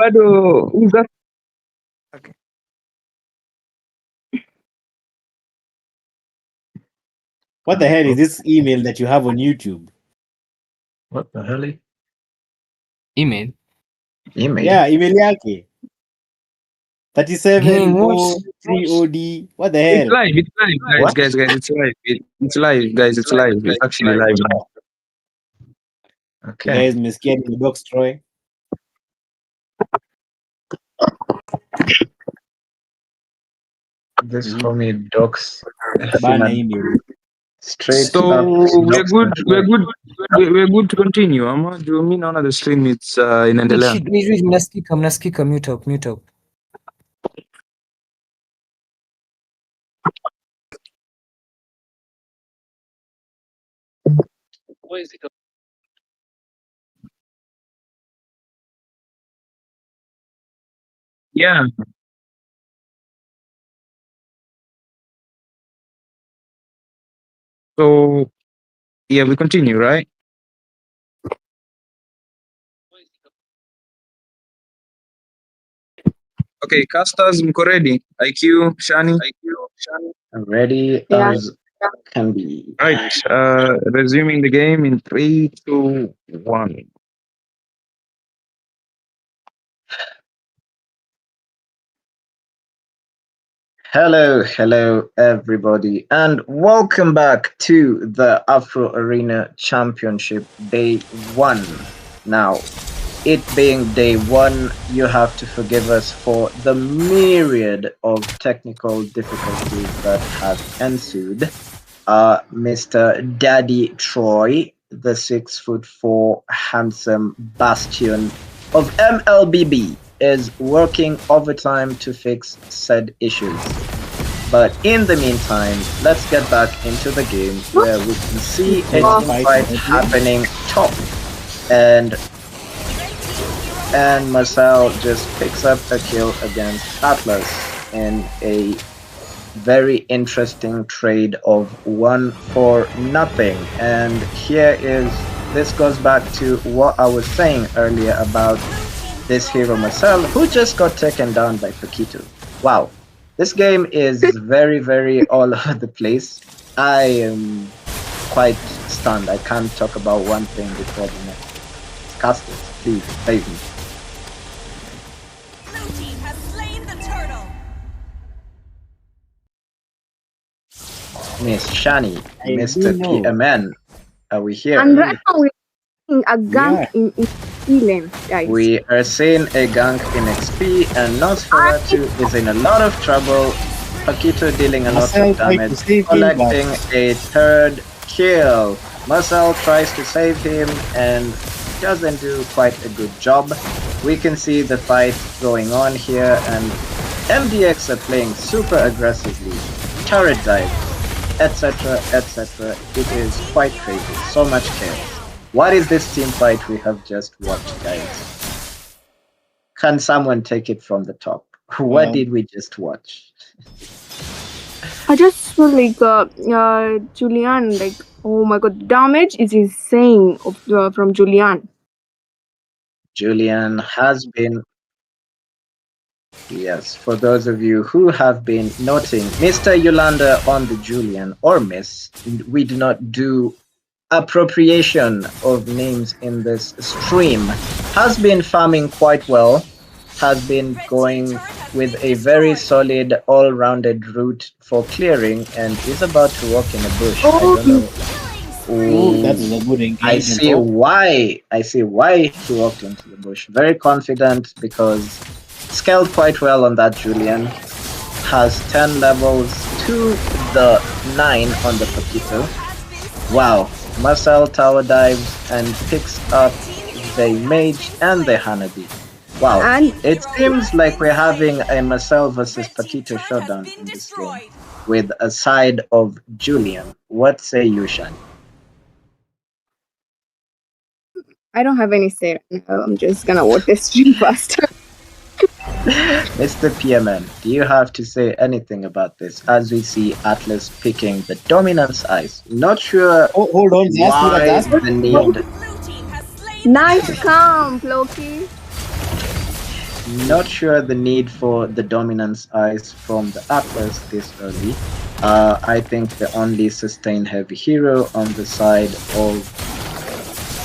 bado uza. Okay. What the hell is this email that you have on YouTube? What the hell? Email. Email? Yeah, email yake. Dang, 303OD. What the It's hell? live, it's live, guys, What? guys, it's live. It's live, guys, it's live. It's actually live now. Okay. Guys, mmesikia ni box Troy. This homie docs Bana email. straight So up. we're docs good, control. we're good to continue. Ama do mi naona the stream it's inaendelea. Mnasikika, mute up. Yeah. So yeah, we continue, right? Okay, casters, mko ready? IQ, Shani. Ready Yeah. as can be. Right. Resuming the game in 3, 2, 1. Hello, everybody, and welcome back to the Afro Arena Championship Day 1. Now, it being Day 1, you have to forgive us for the myriad of technical difficulties that have ensued. Mr. Daddy Troy, the 6'4" handsome bastion of MLBB, is working overtime to fix said issues. But in the meantime, let's get back into the game where we can see a team fight happening top. And Marcel just picks up a kill against Atlas in a very interesting trade of 1-for-0. And this goes back to what I was saying earlier about this hero Marcel, who just got taken down by Paquito. Wow, this game is very, very all over the place. I am quite stunned. I can't talk about one thing before the next. Casters, please, save me. Blue team has slain the turtle. Miss Shani, Mr. PMN, are we here? And right now we're seeing a gank in Elen, guys. We are seeing a gank in XP, and Nosferatu is in a lot of trouble. Paquito dealing a lot of damage, collecting a third kill. Marcel tries to save him and doesn't do quite a good job. We can see the fight going on here, and MDX are playing super aggressively. Turret dives, etc. It is quite crazy. So much chaos. What is this team fight we have just watched, guys? Can someone take it from the top? What did we just watch? I just feel like Julian, like, oh my god, damage is insane from Julian. Julian has been, yes, for those of you who have been noting, Mr. Yolanda on the Julian, or Miss, we do not do appropriation of names in this stream, has been farming quite well, has been going with a very solid all-rounded route for clearing, and is about to walk in a bush. I don't know. Ooh, that is a good engagement. I see why he walked into the bush. Very confident because scaled quite well on that Julian. Has 10 levels to the 9 on the Paquito. Wow. Marcel tower dives and picks up the mage and the Hanabi. Wow. And it seems like we're having a Marcel versus Paquito showdown in this game with a side of Julian. What say you, Shani? I don't have any say. I'm just gonna watch this stream first. Mr. PMN, do you have to say anything about this as we see Atlas picking the dominance ice? Not sure hold on, why the need. Blue team has slain Nice camp, Loki. not sure the need for the dominance eyes from the Atlas this early. I think the only sustained heavy hero on the side of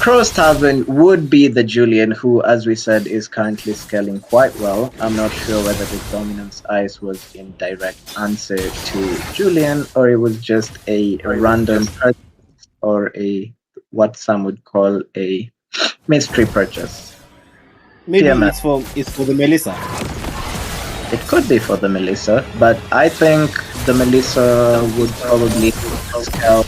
Crow's Tavern would be the Julian, who, as we said, is currently scaling quite well. I'm not sure whether the dominance eyes was in direct answer to Julian, or it was just a random purchase, or a what some would call a mystery purchase. Maybe PMS. it's for the Melissa. It could be for the Melissa, but I think the Melissa would probably scale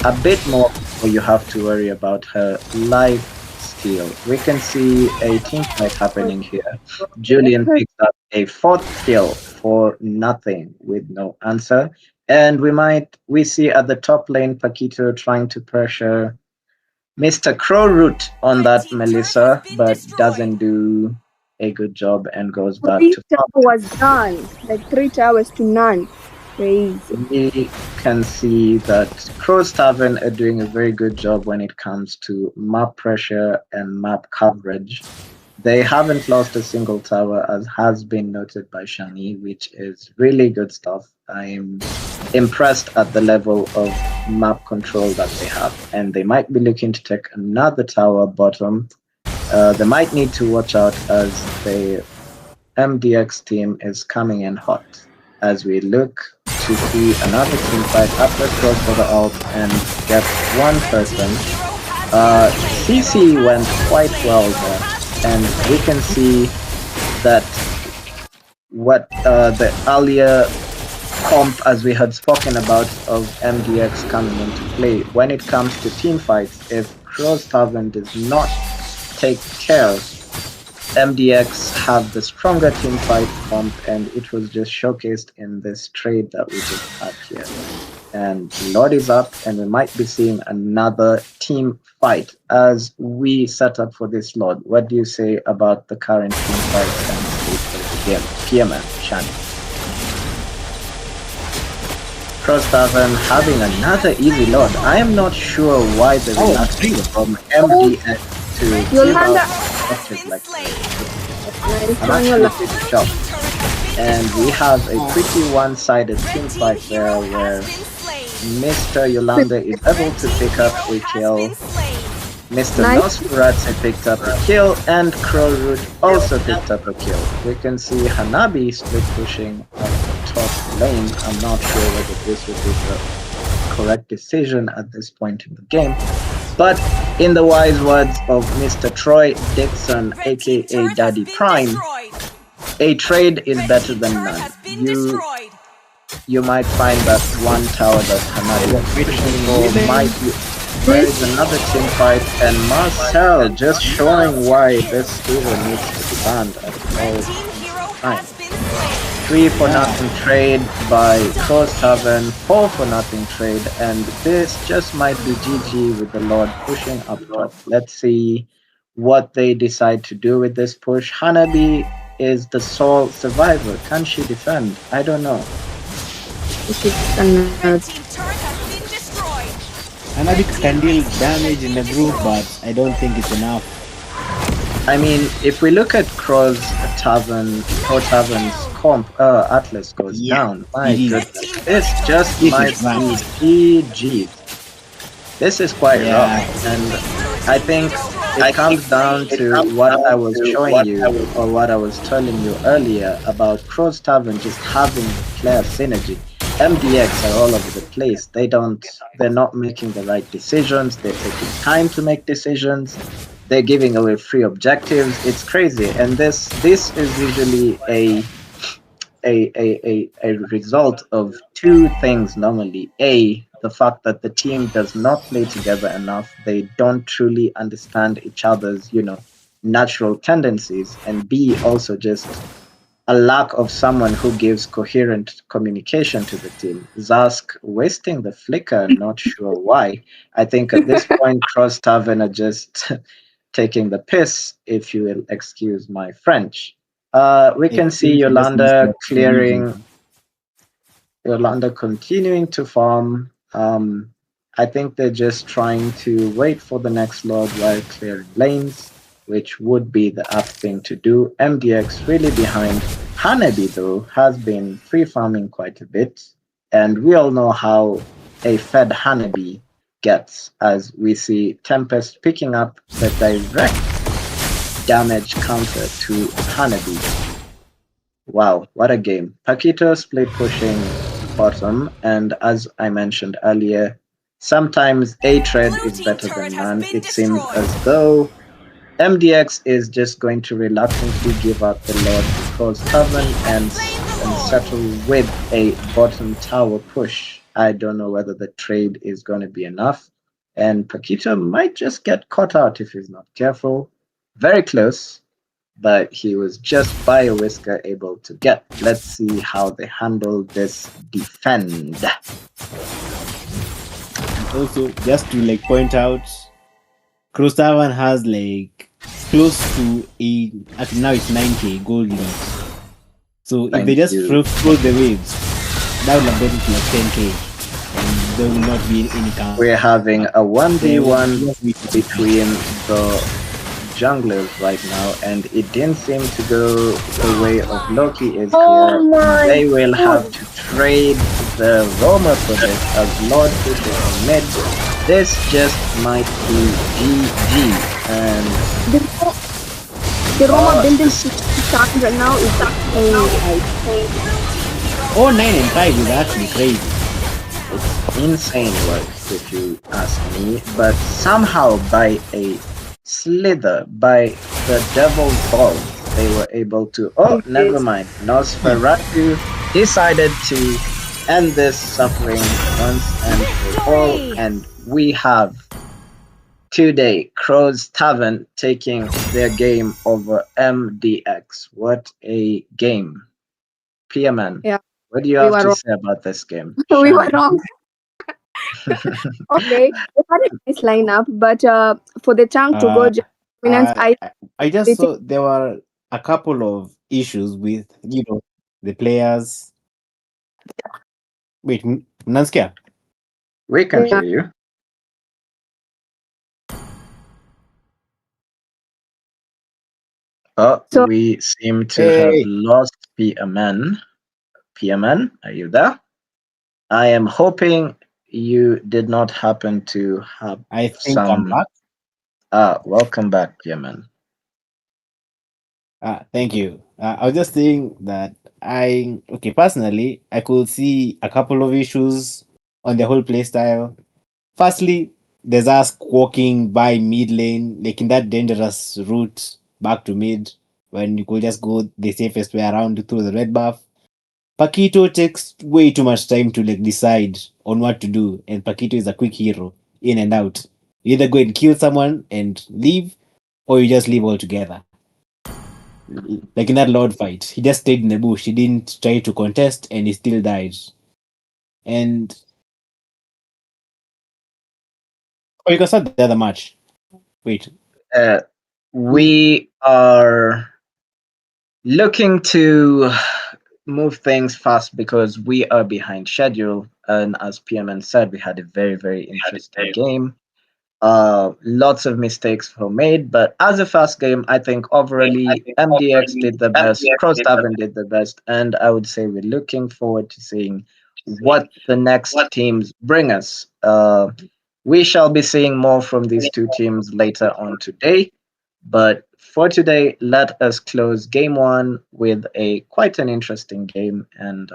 a bit more before you have to worry about her life steal. We can see a team fight happening here. Julian picks up a 4th kill for nothing with no answer. And we see at the top lane Paquito trying to pressure Mr. Crowroot on that Melissa, but doesn't do a good job and goes back 3 to tower was done. Like 3 towers to none. Crazy. we can see that Crow's Tavern are doing a very good job when it comes to map pressure and map coverage. They haven't lost a single tower, as has been noted by Shani, which is really good stuff. I'm impressed at the level of map control that they have, and they might be looking to take another tower bottom. They might need to watch out as the MDX team is coming in hot. As we look to see another team fight, Atlas goes for the ult and gets one person. CC went quite well there, and we can see that what the earlier comp, as we had spoken about, of MDX coming into play, when it comes to team fights, if Crow's Tavern does not take care, MDX have the stronger team fight comp, and it was just showcased in this trade that we just had here. And Lord is up, and we might be seeing another team fight as we set up for this Lord. What do you say about the current team fight and state of the game? PMN, Shani. Cross Tavern having another easy Lord. I am not sure why the reaction from MDX to give out objectives like this. I'm actually pretty shocked. And we have a pretty one-sided team fight there where Mr. Yolanda is able to pick up a kill. Mr. Nosferatu picked up a kill, and Crowroot also picked up a kill. We can see Hanabi split pushing up the top lane. I'm not sure whether this would be the correct decision at this point in the game. But in the wise words of Mr. Troy Dixon, aka Daddy Prime, a trade is better than none. You might find that one tower that Hanabi was pushing for might be. There is another team fight, and Marcel just showing why this hero needs to be banned at all times. 3 for nothing trade by Crow's Tavern, 4 for nothing trade, and this just might be GG with the Lord pushing up top. Let's see what they decide to do with this push. Hanabi is the sole survivor. Can she defend? I don't know. Hanabi can deal damage in the group, but I don't think it's enough. I mean, if we look at Crow's Tavern's comp, Atlas goes down. My goodness. This just might be GG. This is quite rough, and I think it comes down to what I was showing you, or what I was telling you earlier about Crow's Tavern just having player synergy. MDX are all over the place. They're not making the right decisions. They're taking time to make decisions. They're giving away free objectives. It's crazy. And this is usually a result of two things normally. A, the fact that the team does not play together enough. They don't truly understand each other's, natural tendencies. And B, also just a lack of someone who gives coherent communication to the team. Zask wasting the flicker, not sure why. I think at this point, Cross Tavern are just taking the piss, if you will excuse my French. We can see Yolanda continuing to farm. I think they're just trying to wait for the next Lord while clearing lanes. which would be the apt thing to do. MDX really behind. Hanabi, though, has been free farming quite a bit, and we all know how a fed Hanabi gets, as we see Tempest picking up the direct damage counter to Hanabi. Wow, what a game. Paquito split pushing bottom, and as I mentioned earlier, sometimes a trade is better than none. It seems as though MDX is just going to reluctantly give up the Lord because Tavern and settle with a bottom tower push. I don't know whether the trade is going to be enough, and Paquito might just get caught out if he's not careful. Very close, but he was just by a whisker able to get. Let's see how they handle this defend. Also, just to like point out, Krostavan has like close to actually now it's 9k gold lead. So if they just throw the waves, that would have gotten to like 10k. And there will not be any count. We're having a 1v1 between the junglers right now, and it didn't seem to go the way of Loki is here. They will have to trade the Roma for this as Lord pushes on mid. This just might be GG, and the Roma building starting right now is actually Oh, 9 and 5 is actually crazy. It's insane work if you ask me, but somehow by a slither, by the devil's balls, they were able to. Oh, never mind. Nosferatu decided to end this suffering once and for all, and we have today Crow's Tavern taking their game over MDX. What a game. PMN, yeah. what do you have to say about this game? We were wrong. Okay, we had a nice lineup, but for the chunk to go dominance, I just saw there were a couple of issues with the players. Wait, Nanskia? We can hear you. Oh, so, we seem to have lost PMN. PMN, are you there? I am hoping you did not happen to have I'm back. Welcome back, PMN. Thank you. I was just saying that personally, I could see a couple of issues on the whole playstyle. Firstly, there's us walking by mid lane, like in that dangerous route back to mid, when you could just go the safest way around through the red buff. Paquito takes way too much time to like decide on what to do, and Paquito is a quick hero, in and out. You either go and kill someone and leave, or you just leave altogether. Like in that Lord fight, he just stayed in the bush. He didn't try to contest, and he still died. And you can start the other match. Wait. We are looking to move things fast because we are behind schedule, and as PMN said, we had a very, very interesting game. Lots of mistakes were made, but as a fast game, I think overall MDX did the best, Cross Tavern did the best, and I would say we're looking forward to seeing what the next teams bring us. We shall be seeing more from these two teams later on today, but for today, let us close game one with quite an interesting game, and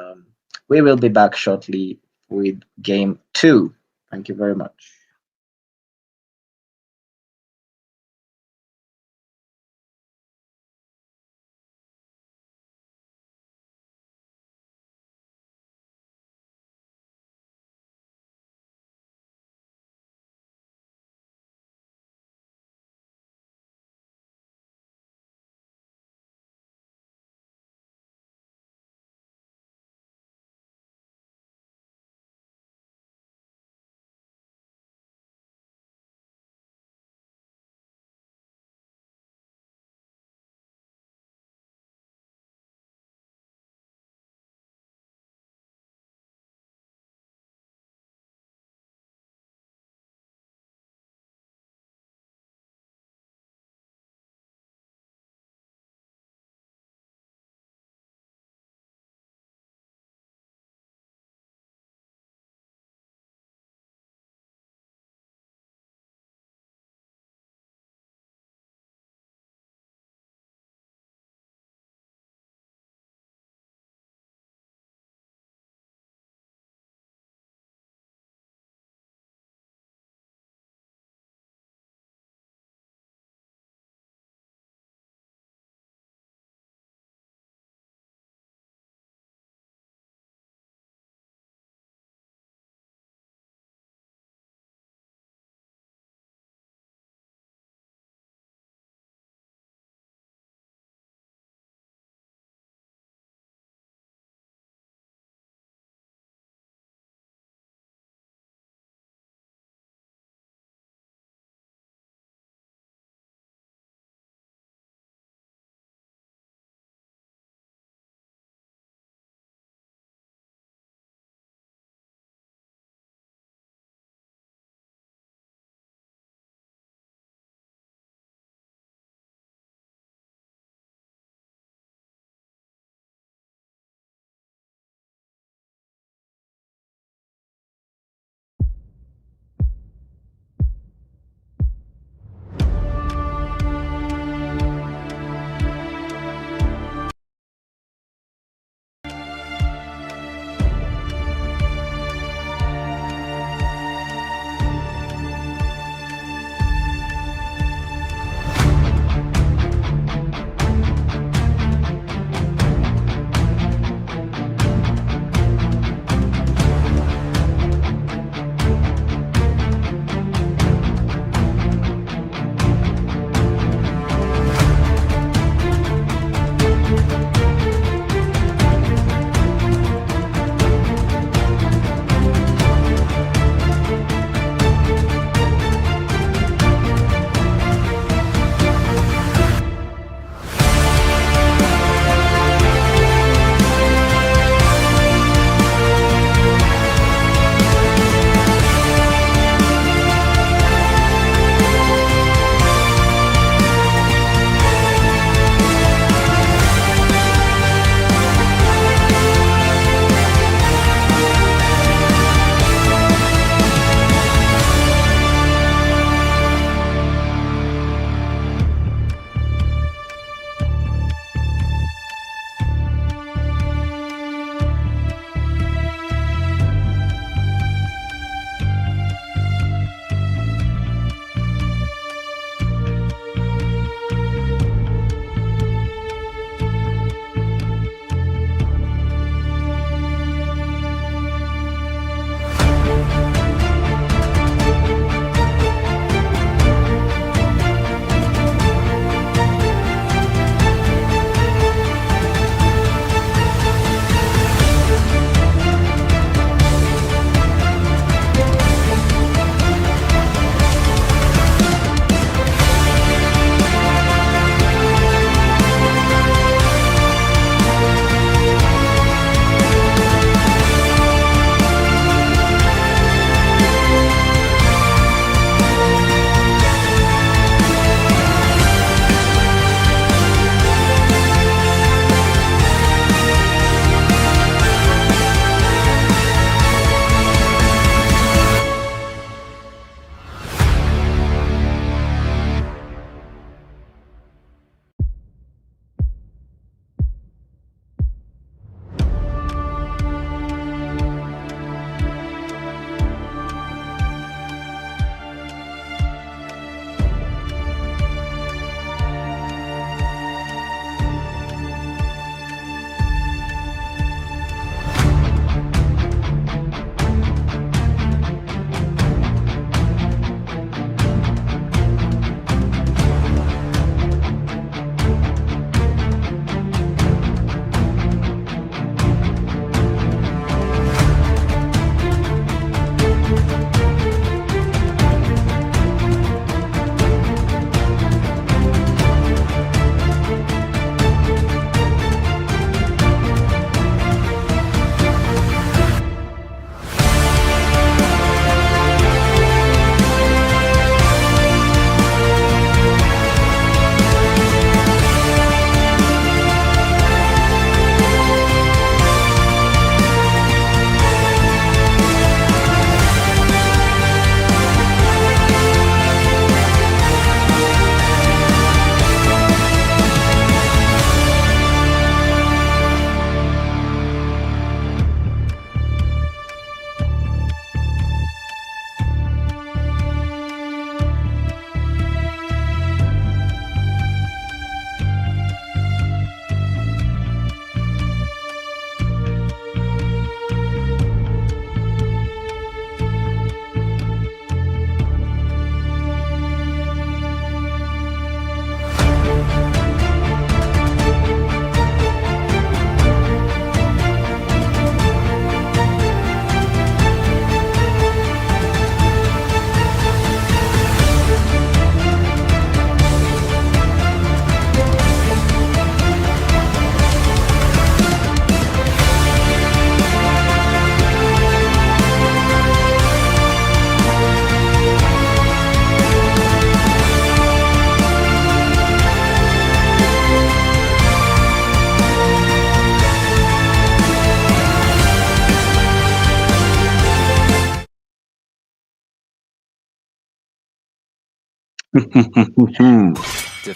we will be back shortly with game two. Thank you very much.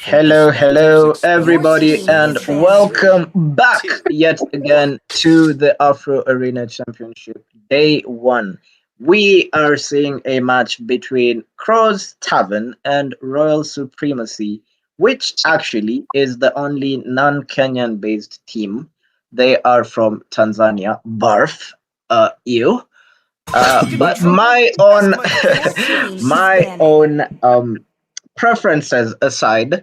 Hello, everybody, and welcome back yet again to the Afro Arena Championship Day 1. We are seeing a match between Crow's Tavern and Royal Supremacy, which actually is the only non Kenyan based team. They are from Tanzania, Barf, ew. But my own, my own preferences aside,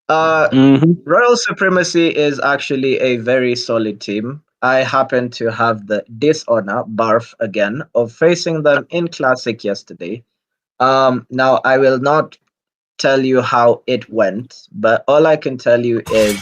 Royal Supremacy is actually a very solid team. I happen to have the dishonor, Barf again, of facing them in Classic yesterday. Now I will not tell you how it went, but all I can tell you is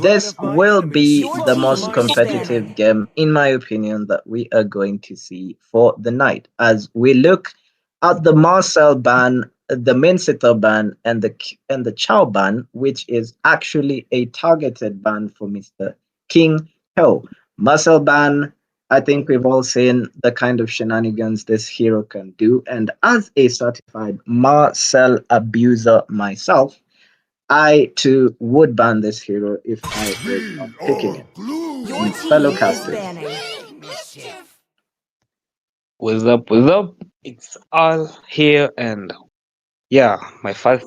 this will be the most competitive game, in my opinion, that we are going to see for the night. As we look at the Marcel ban, the Minsitter ban, and the Chow ban, which is actually a targeted ban for Mr. King Ho. Marcel ban, I think we've all seen the kind of shenanigans this hero can do. And as a certified Marcel abuser myself, I too would ban this hero if I was not picking it. Your Fellow team is casters. banning. What's up? What's up? It's all here, and yeah, my first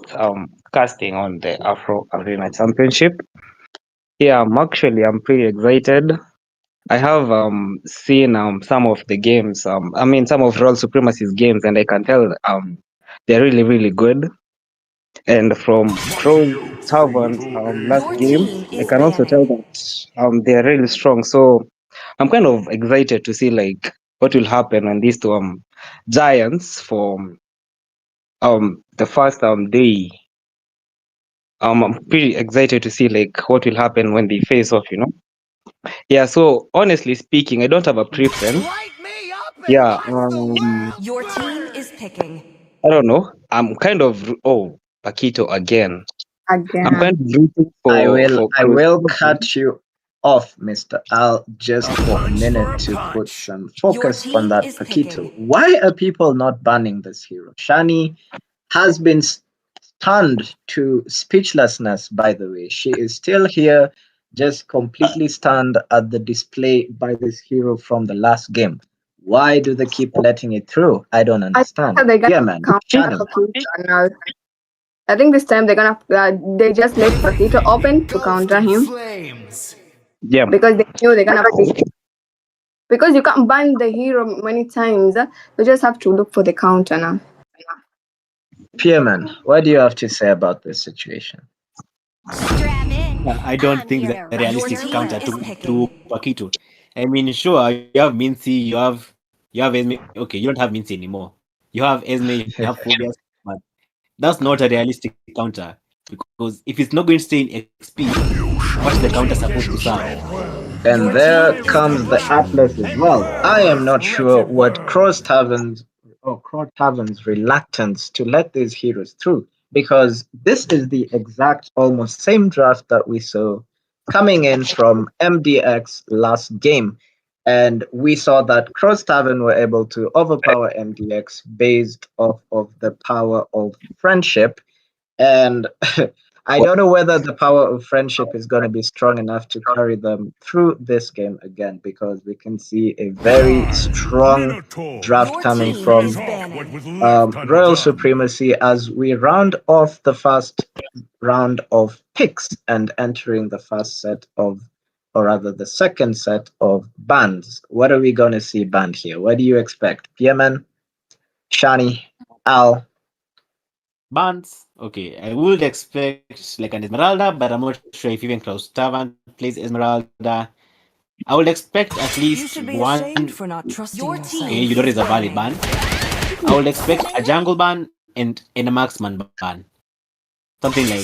casting on the Afro Arena Championship. Yeah, I'm pretty excited. I have seen some of the games. I mean some of Royal Supremacy's games, and I can tell they're really good. And from Crow Tavern's last Your game, team I is can also tell banning. that they're really strong. So I'm kind of excited to see like what will happen when these two giants for the first day. I'm pretty excited to see like what will happen when they face off. Yeah. So honestly speaking, I don't have a preference. Yeah. Your team is picking. I don't know. I'm kind of Paquito again. I'm Again. kind of rooting I for Cruz. will cut you off, Mr. Al, just for a minute to put some focus on team that is Paquito. picking. Why are people not banning this hero? Shani has been stunned to speechlessness, by the way. She is still here, just completely stunned at the display by this hero from the last game. Why do they keep letting it through? I don't I understand. think they're Yeah, gonna man. count Shani. Paquito now. I think this time they're gonna they just let Paquito open to counter him Yeah. because they knew they're gonna pick. Because you can't ban the hero many times, you just have to look for the counter now. Pierman, what do you have to say about this situation? I don't think it's a realistic team counter is to picking. Paquito. I mean, sure, you have Mincy, you have Esme. Okay, you don't have Mincy anymore. You have Esme, you have Phobias, but that's not a realistic counter because if it's not going to stay in XP, what's the counter supposed to serve? And there comes the Atlas as well. I am not sure what Cross Tavern's reluctance to let these heroes through, because this is the exact almost same draft that we saw coming in from MDX last game. And we saw that Cross Tavern were able to overpower MDX based off of the power of friendship. And I don't know whether the power of friendship is going to be strong enough to carry them through this game again, because we can see a very strong draft Your coming team from is banning. Royal Supremacy as we round off the first round of picks and entering the first set of, or rather the second set of bans. What are we going to see banned here? What do you expect? PMN, Shani, Al? Bans, okay, I would expect like an Esmeralda, but I'm not sure if even Klaus Tavern plays Esmeralda. I would expect at least one. for not trusting Okay, yourself. you don't raise a valid ban. I would expect a jungle ban and a marksman ban. Something like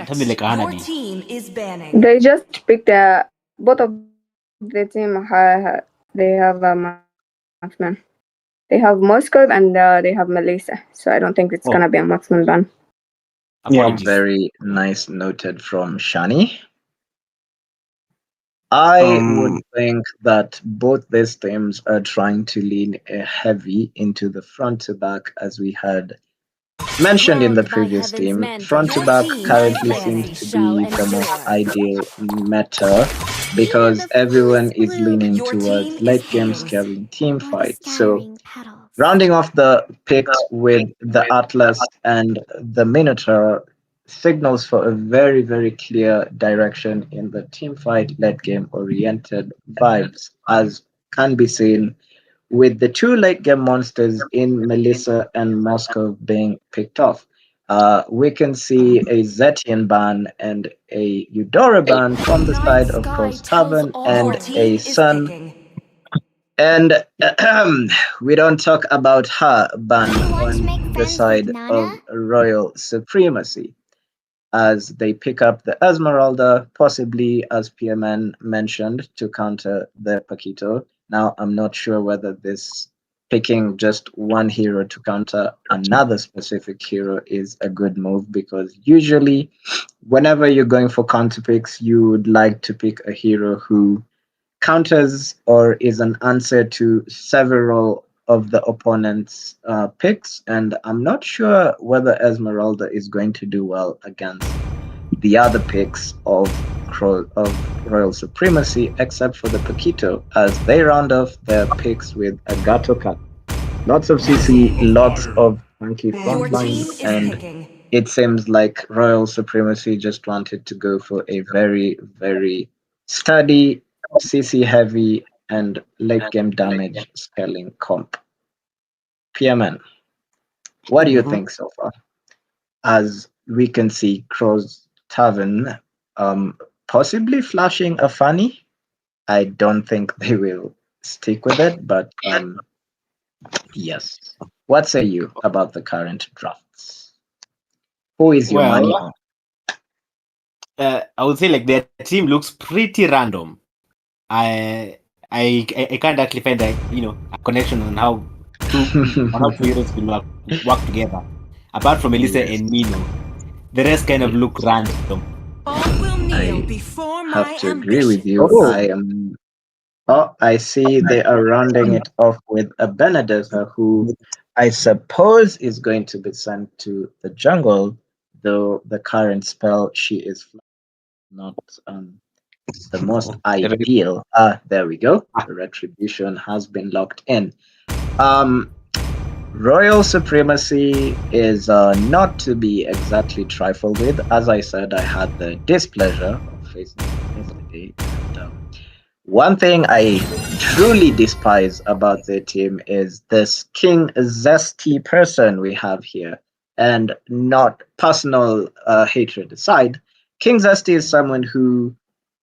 something like a Your Hanabi. team is banning. They just picked both of the team. They have a marksman. They have Moskov and they have Melissa. So I don't think it's Oh. gonna be a marksman ban. Apologies. Very nice noted from Shani. I would think that both these teams are trying to lean heavy into the front to back, as we had mentioned in the Crowned by previous heaven's team, men, front to your back team currently is seems banning to shall be the most endure. ideal meta because everyone is leaning Your team towards is late game picking. scaling team fight. So rounding off the picks with the Atlas and the Minotaur signals for a very, very clear direction in the team fight late game oriented vibes, as can be seen with the two late game monsters in Melissa and Moscow being picked off. We can see a Zetian ban and a Eudora ban from the Night side of sky Cross tells Tavern all. Your and team a is Sun. picking. And we don't talk about her ban on the side of Royal Supremacy as they pick up the Esmeralda, possibly as PMN mentioned, to counter the Paquito. Now, I'm not sure whether this picking just one hero to counter another specific hero is a good move because usually, whenever you're going for counter picks, you would like to pick a hero who counters or is an answer to several of the opponent's picks. And I'm not sure whether Esmeralda is going to do well against the other picks of Royal Supremacy, except for the Paquito, as they round off their picks with a Gato Cut. Lots of CC, lots of funky Your front team lines, is and picking. it seems like Royal Supremacy just wanted to go for a very, very steady, CC heavy, and late game damage scaling comp. PMN, what do you Mhm. think so far? As we can see, Crow's Tavern possibly flashing a funny. I don't think they will stick with it, but yes. What say you about the current drafts? Who is your money Well, on? I would say like their team looks pretty random. I can't actually find a connection on how two heroes will work together. Apart from Elisa Yes, and Mino, the rest kind of look random. All will kneel I before have my to agree with ambition. you. Oh, I am. Oh, I see they are rounding it off with a Benedetta who I suppose is going to be sent to the jungle, though the current spell she is not the most ideal. Ah, there we go. The retribution has been locked in. Um, Royal Supremacy is not to be exactly trifled with. As I said, I had the displeasure of facing it yesterday. And one thing I truly despise about their team is this King Zesty person we have here. And not personal hatred aside, King Zesty is someone who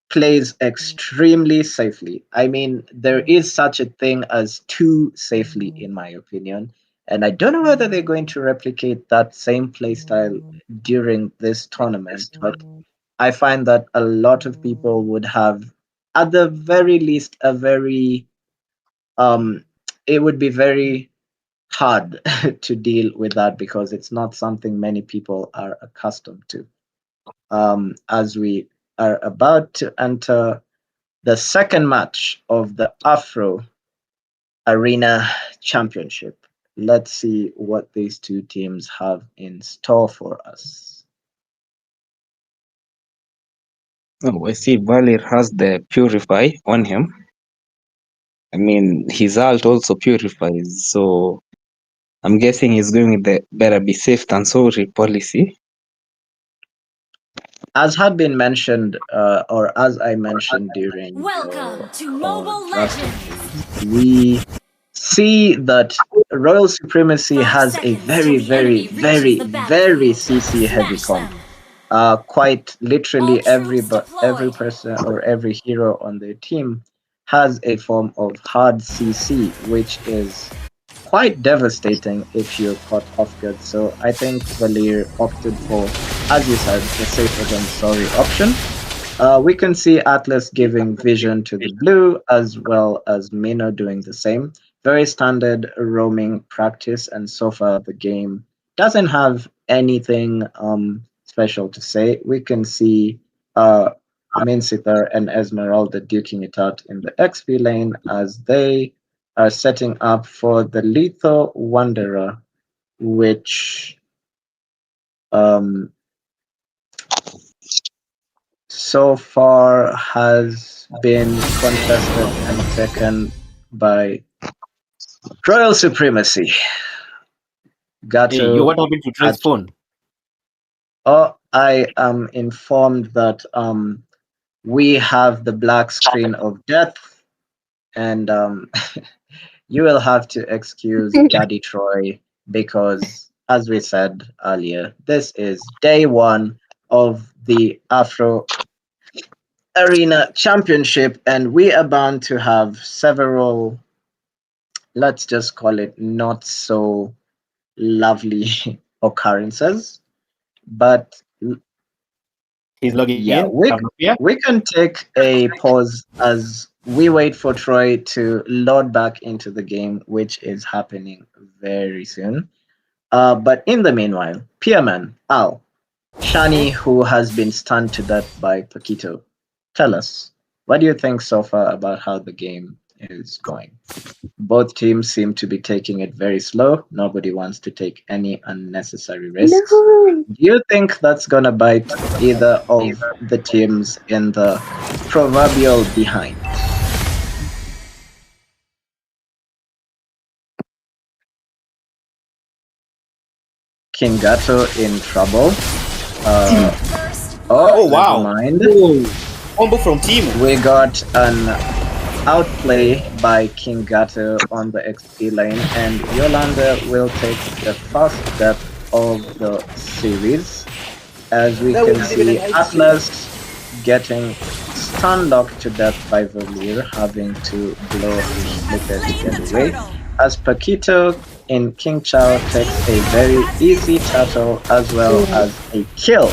plays extremely safely. I mean, there is such a thing as too safely, in my opinion. And I don't know whether they're going to replicate that same playstyle during this tournament, but I find that a lot of people would have, at the very least, a very, it would be very hard to deal with that because it's not something many people are accustomed to. As we are about to enter the second match of the Afro Arena Championship. Let's see what these two teams have in store for us. oh, I see Valir has the Purify on him. I mean, his alt also purifies, so I'm guessing he's going with the better be safe than sorry policy. As had been mentioned, or as I mentioned during the Welcome to Mobile drafting Legends. phase, we see that Royal Supremacy 5 has a seconds till very, the very, enemy reaches very, the very battlefield. CC heavy Smash comp. them. Quite literally All troops every deployed. person or every hero on their team has a form of hard CC, which is quite devastating if you're caught off guard. So I think Valir opted for, as you said, the safer than sorry option. We can see Atlas giving vision to the blue as well as Mino doing the same. Very standard roaming practice, and so far the game doesn't have anything special to say. We can see Minciter and Esmeralda duking it out in the XP lane as they are setting up for the Lethal Wanderer, which um, so far has been contested and taken by Royal Supremacy. Hey, you Gato what happened to at Trent's phone? I am informed that we have the black screen of death, and you will have to excuse Daddy Troy because, as we said earlier, this is day one of the Afro Arena Championship, and we are bound to have several, let's just call it, not so lovely occurrences. But He's logging yeah, in. Have no fear. we can take a pause as we wait for Troy to load back into the game, which is happening very soon. But in the meanwhile, Pierman, Al, Shani, who has been stunned to death by Paquito, tell us, what do you think so far about how the game is going? Both teams seem to be taking it very slow. Nobody wants to take any unnecessary risks. No. Do you think that's gonna bite either of the teams in the proverbial behind? King Gato in trouble. First Oh, Never wow. mind. Combo from team. We got an outplay by King Gato on the XP lane, and Yolanda will take the first step of the series. As we can see, Atlas getting stun locked to death by Valir, having to blow his flicker to slain the get away. turtle. As Paquito in King Chao takes a very easy turtle as well as a kill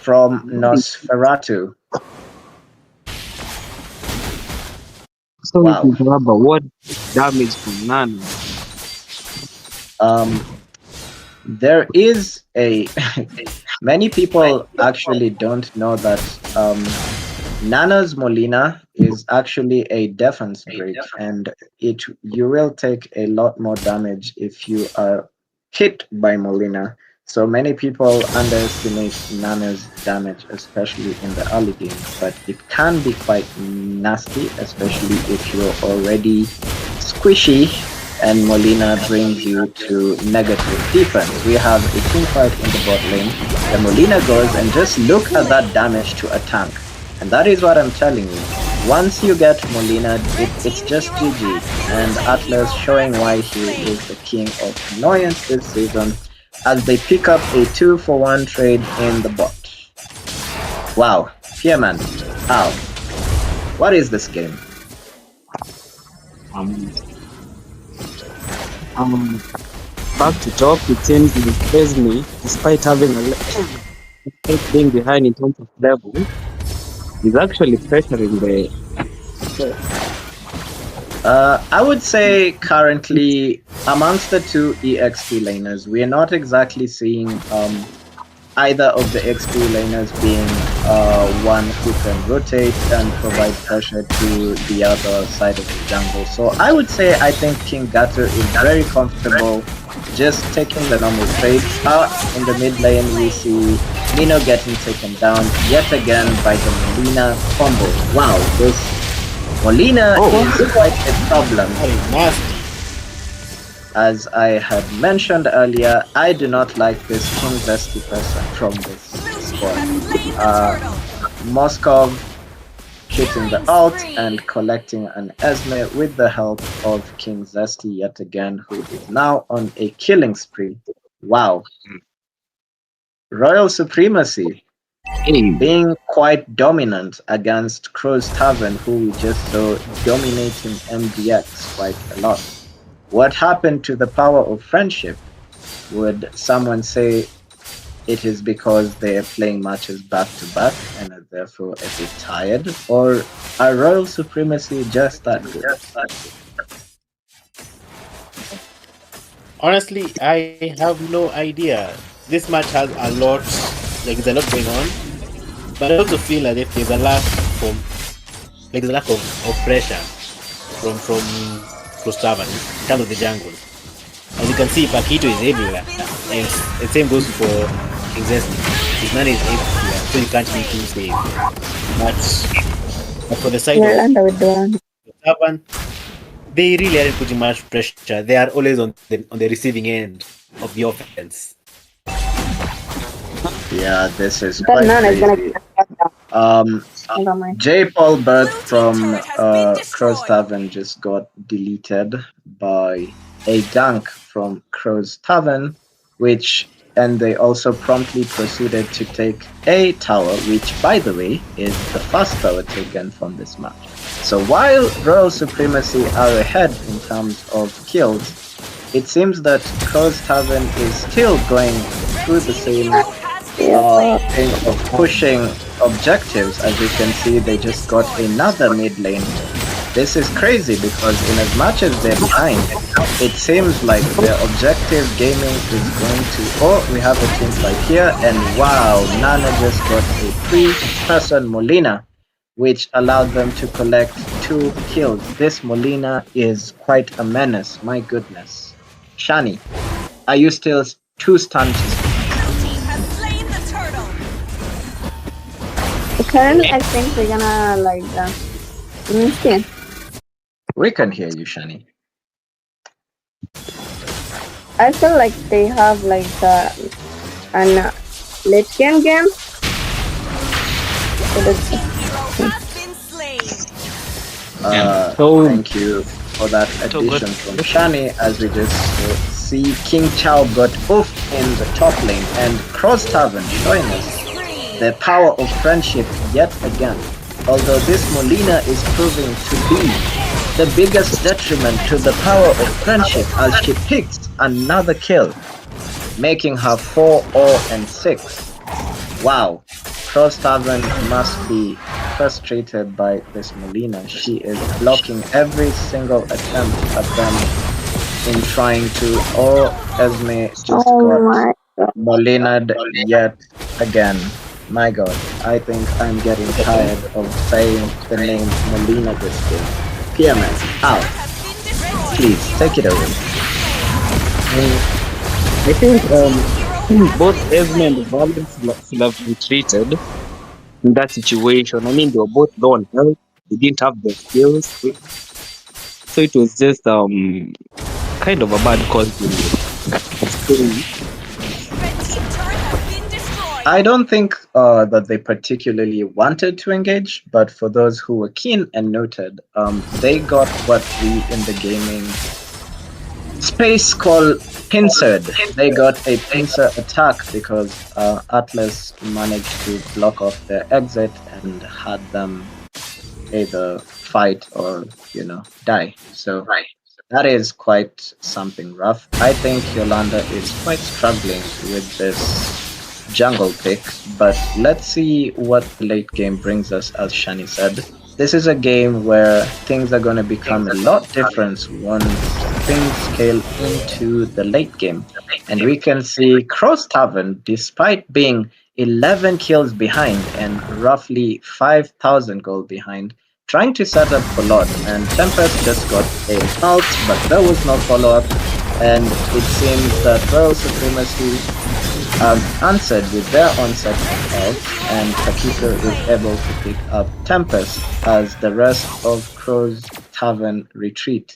from Nosferatu. So Wow. Rabba, what damage from Nana? There is a many people actually don't know that Nana's Molina is actually a defense break, and you will take a lot more damage if you are hit by Molina. So many people underestimate Nana's damage, especially in the early game, but it can be quite nasty, especially if you're already squishy and Molina brings you to negative defense. We have a team fight in the bot lane. The Molina goes, and just look at that damage to a tank. And that is what I'm telling you. Once you get Molina, it's just GG. And Atlas showing why he is the king of annoyance this season as they pick up a 2-for-1 trade in the bot. Wow. Pierman, Al, what is this game? Back to top, it seems with Esme, despite having despite being behind in terms of level, is actually pressuring the. I would say currently amongst the two EXP laners, we are not exactly seeing either of the XP laners being one who can rotate and provide pressure to the other side of the jungle. So I would say I think King Gato is very comfortable just taking the normal trades. In the mid lane we see Nino getting taken down yet again by the Molina combo. Wow, this Molina is quite a problem. That is nasty. As I had mentioned earlier, I do not like this King Zesty person from this squad. Slain the turtle. Moskov hitting the ult and collecting an Esme with the help of King Zesty yet again, who is now on a killing spree. Wow. Royal Supremacy being quite dominant against Crow's Tavern, who we just saw dominating MDX quite a lot. What happened to the power of friendship? Would someone say it is because they are playing matches back to back and are therefore a bit tired? Or are Royal Supremacy just that good? Honestly, I have no idea. This match has a lot, there's a lot going on. But I also feel as if there's a lack of pressure from Gustavan in terms of the jungle. As you can see, Paquito is everywhere. And the same goes for Exactly. His mana is 8 here, so you can't make him save. But for the side of Yolanda with the one. Japan, they really aren't putting much pressure. They are always on the receiving end of the offense. Yeah, this is That quite man is gonna crazy. get down. Never mind. J. Paul Burt Blue team from turret has been Crow's destroyed. Tavern just got deleted by a gank from Crow's Tavern, and they also promptly proceeded to take a tower, which, by the way, is the first tower taken from this match. So while Royal Supremacy are ahead in terms of kills, it seems that Crow's Tavern is still going through the same thing of pushing objectives. As you can see, they just got another mid lane. This is crazy because in as much as they're behind, it seems like their objective gaming is going to... Oh, we have a team fight here, and wow, Nana just got a 3-person Molina, which allowed them to collect 2 kills. This Molina is quite a menace, my goodness. Shani, are you still 2 stunned? Blue team has slain the turtle. Currently, I think they're gonna like let me see. We can hear you, Shani. I feel like they have like an late game. So that's Hero has been slain. So- Thank you for that So good. addition from Shani. As we just see, King Chow got off in the top lane, and Cross Tavern showing us Spree. the power of friendship yet again. Although this Molina is proving to be the biggest detriment to the power of friendship, as she picks another kill, making her 4-0-6. Wow, Cross Tavern must be frustrated by this Molina. She is blocking every single attempt at them in trying to... Oh, Esme just got my god. Molina'd yet again. My god, I think I'm getting tired of saying the name Molina this game. PMS, out. Has been destroyed. Please, take it away. I think both Esme and Valen should have retreated in that situation. I mean, they were both low on health. They didn't have the skills, so it was just kind of a bad call to Red team turret has been destroyed. I don't think that they particularly wanted to engage, but for those who were keen and noted, they got what we in the gaming space call pincered. They got a pincer attack because Atlas managed to block off their exit and had them either fight or, die. So that is quite something rough. I think Yolanda is quite struggling with this jungle pick, but let's see what the late game brings us. As Shani said, this is a game where things are going to become a lot different once things scale into the late game. And we can see Cross Tavern, despite being 11 kills behind and roughly 5,000 gold behind, trying to set up for Lord, and Tempest just got a ult, but there was no follow-up, and it seems that Royal Supremacy answered with their onset of ult, and Takito is able to pick up Tempest as the rest of Crow's Tavern retreat.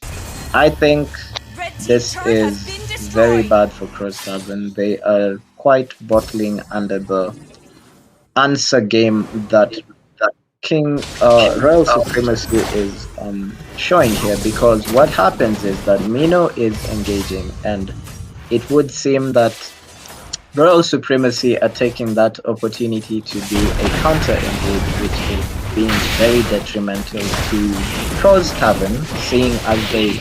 I think Red team this turret is has been destroyed. very bad for Crow's Tavern. They are quite bottling under the answer game that King Royal Supremacy is showing here, because what happens is that Mino is engaging, and it would seem that Royal Supremacy are taking that opportunity to do a counter engage, which is being very detrimental to Crow's Tavern, seeing as they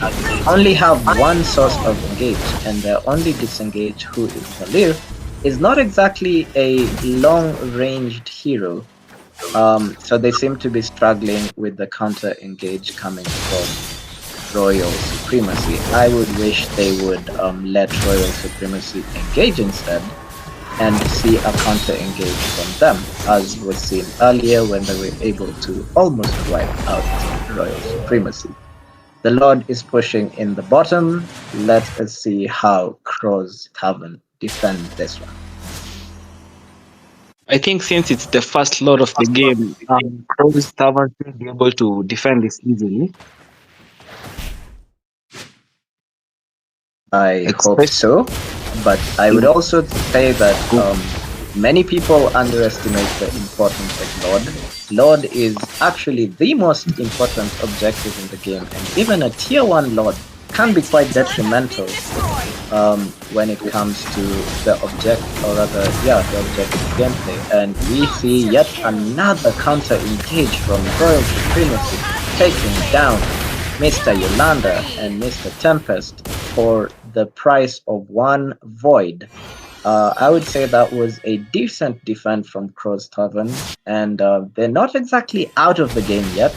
only have one source of engage, and their only disengage, who is Valir, is not exactly a long-ranged hero. So they seem to be struggling with the counter engage coming from Royal Supremacy. I would wish they would let Royal Supremacy engage instead and see a counter engage from them, as was seen earlier when they were able to almost wipe out Royal Supremacy. The Lord is pushing in the bottom. Let us see how Crow's Tavern defend this one. I think since it's the first lord of the game, Crow's Tavern should be able to defend this easily. I hope Especially so, but I would also say that many people underestimate the importance of Lord. Lord is actually the most important objective in the game, and even a tier 1 Lord can be quite detrimental when it comes to the objective, or rather, the objective gameplay. And we see yet another counter engage from Royal Supremacy, taking down Mr. Yolanda and Mr. Tempest for the price of one Void. I would say that was a decent defense from Crow's Tavern, and they're not exactly out of the game yet,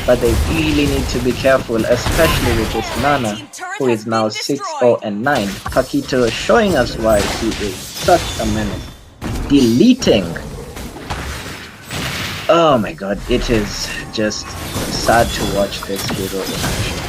but they really need to be careful, especially with this Nana, who is now 6-0 and 9. Pakito showing us why he is such a menace. Deleting. Oh my god, it is just sad to watch this hero in action.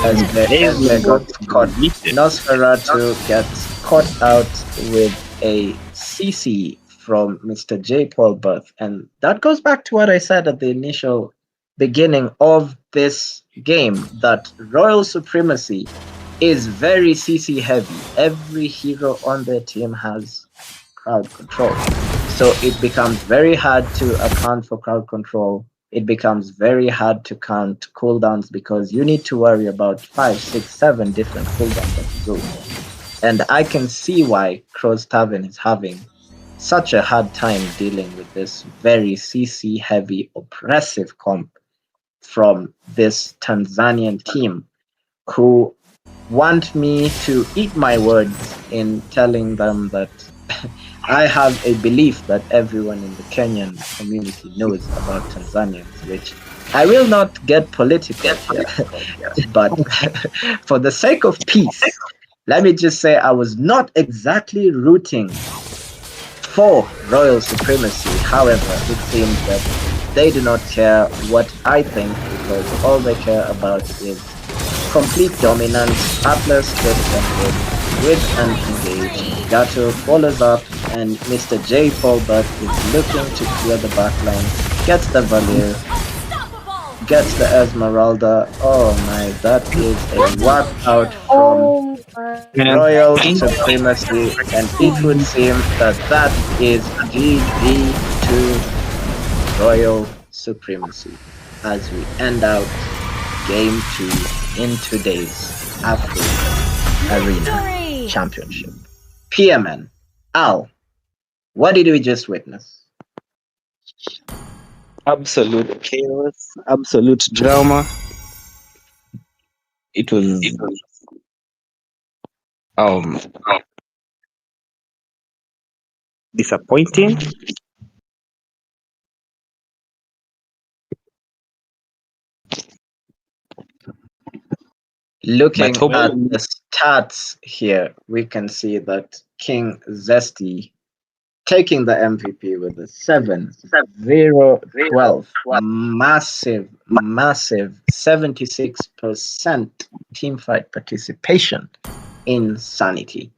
As they got caught. Nosferatu gets caught out with a CC from Mr. J. Paul Birth. And that goes back to what I said at the initial beginning of this game, that Royal Supremacy is very CC heavy. Every hero on their team has crowd control. So it becomes very hard to account for crowd control. It becomes very hard to count cooldowns because you need to worry about 5, 6, 7 different cooldowns that you go. And I can see why Crow's Tavern is having such a hard time dealing with this very CC heavy, oppressive comp from this Tanzanian team, who want me to eat my words in telling them that I have a belief that everyone in the Kenyan community knows about Tanzanians, which I will not get political here, but for the sake of peace, let me just say I was not exactly rooting for Royal Supremacy. However, it seems that they do not care what I think, because all they care about is complete dominance. Atlas gets tempted with an engage. Gato follows up, and Mr. J. Paulbert is looking to clear the backline. Gets the Valir, gets the Esmeralda. Oh my, that is a wipe out from Oh my. Royal Supremacy, and it would seem that that is GG to Royal Supremacy as we end out Game 2 in today's Afro Arena Championship. PMN, Al, what did we just witness? absolute chaos, absolute drama. It was um disappointing. Looking But at hopefully, the stats here, we can see that King Zesty taking the MVP with a 7-0-12. Massive, massive 76% teamfight participation in Sanity.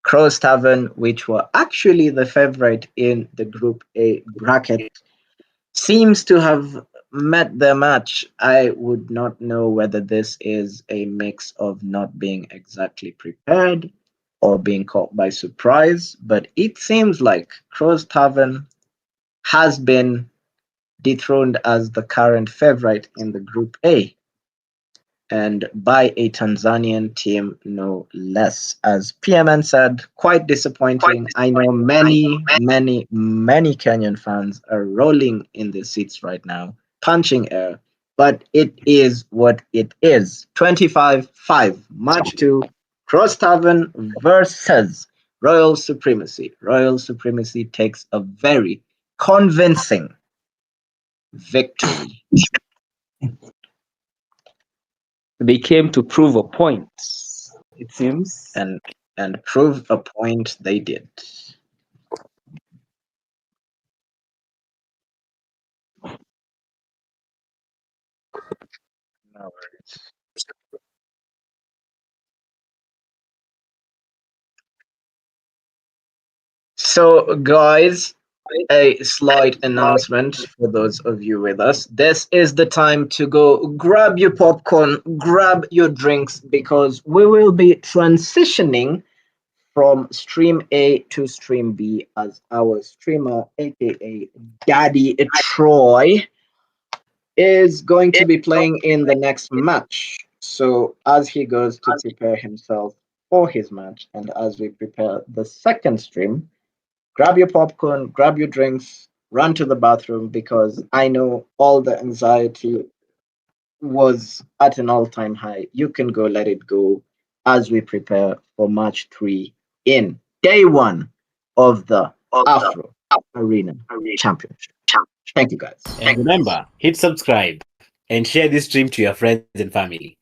Crow's Tavern, which were actually the favorite in the Group A bracket, seems to have met their match. I would not know whether this is a mix of not being exactly prepared or being caught by surprise, but it seems like Crow's Tavern has been dethroned as the current favorite in the Group A, and by a Tanzanian team no less. As PMN said, quite disappointing. I know many, many, many Kenyan fans are rolling in their seats right now, punching air, but it is what it is. 25-5, match 2, Cross Tavern versus Royal Supremacy. Royal Supremacy takes a very convincing victory. they came to prove a point. It seems. And prove a point they did. No worries. So, guys, a slight announcement for those of you with us. This is the time to go grab your popcorn, grab your drinks, because we will be transitioning from stream A to stream B as our streamer, aka Daddy Troy, is going to be playing in the next match. So, as he goes to prepare himself for his match, and as we prepare the second stream, grab your popcorn, grab your drinks, run to the bathroom, because I know all the anxiety was at an all time high. You can go let it go as we prepare for match 3 in day 1 of the Afro Arena Championship. Thank you, guys. And remember, hit subscribe and share this stream to your friends and family.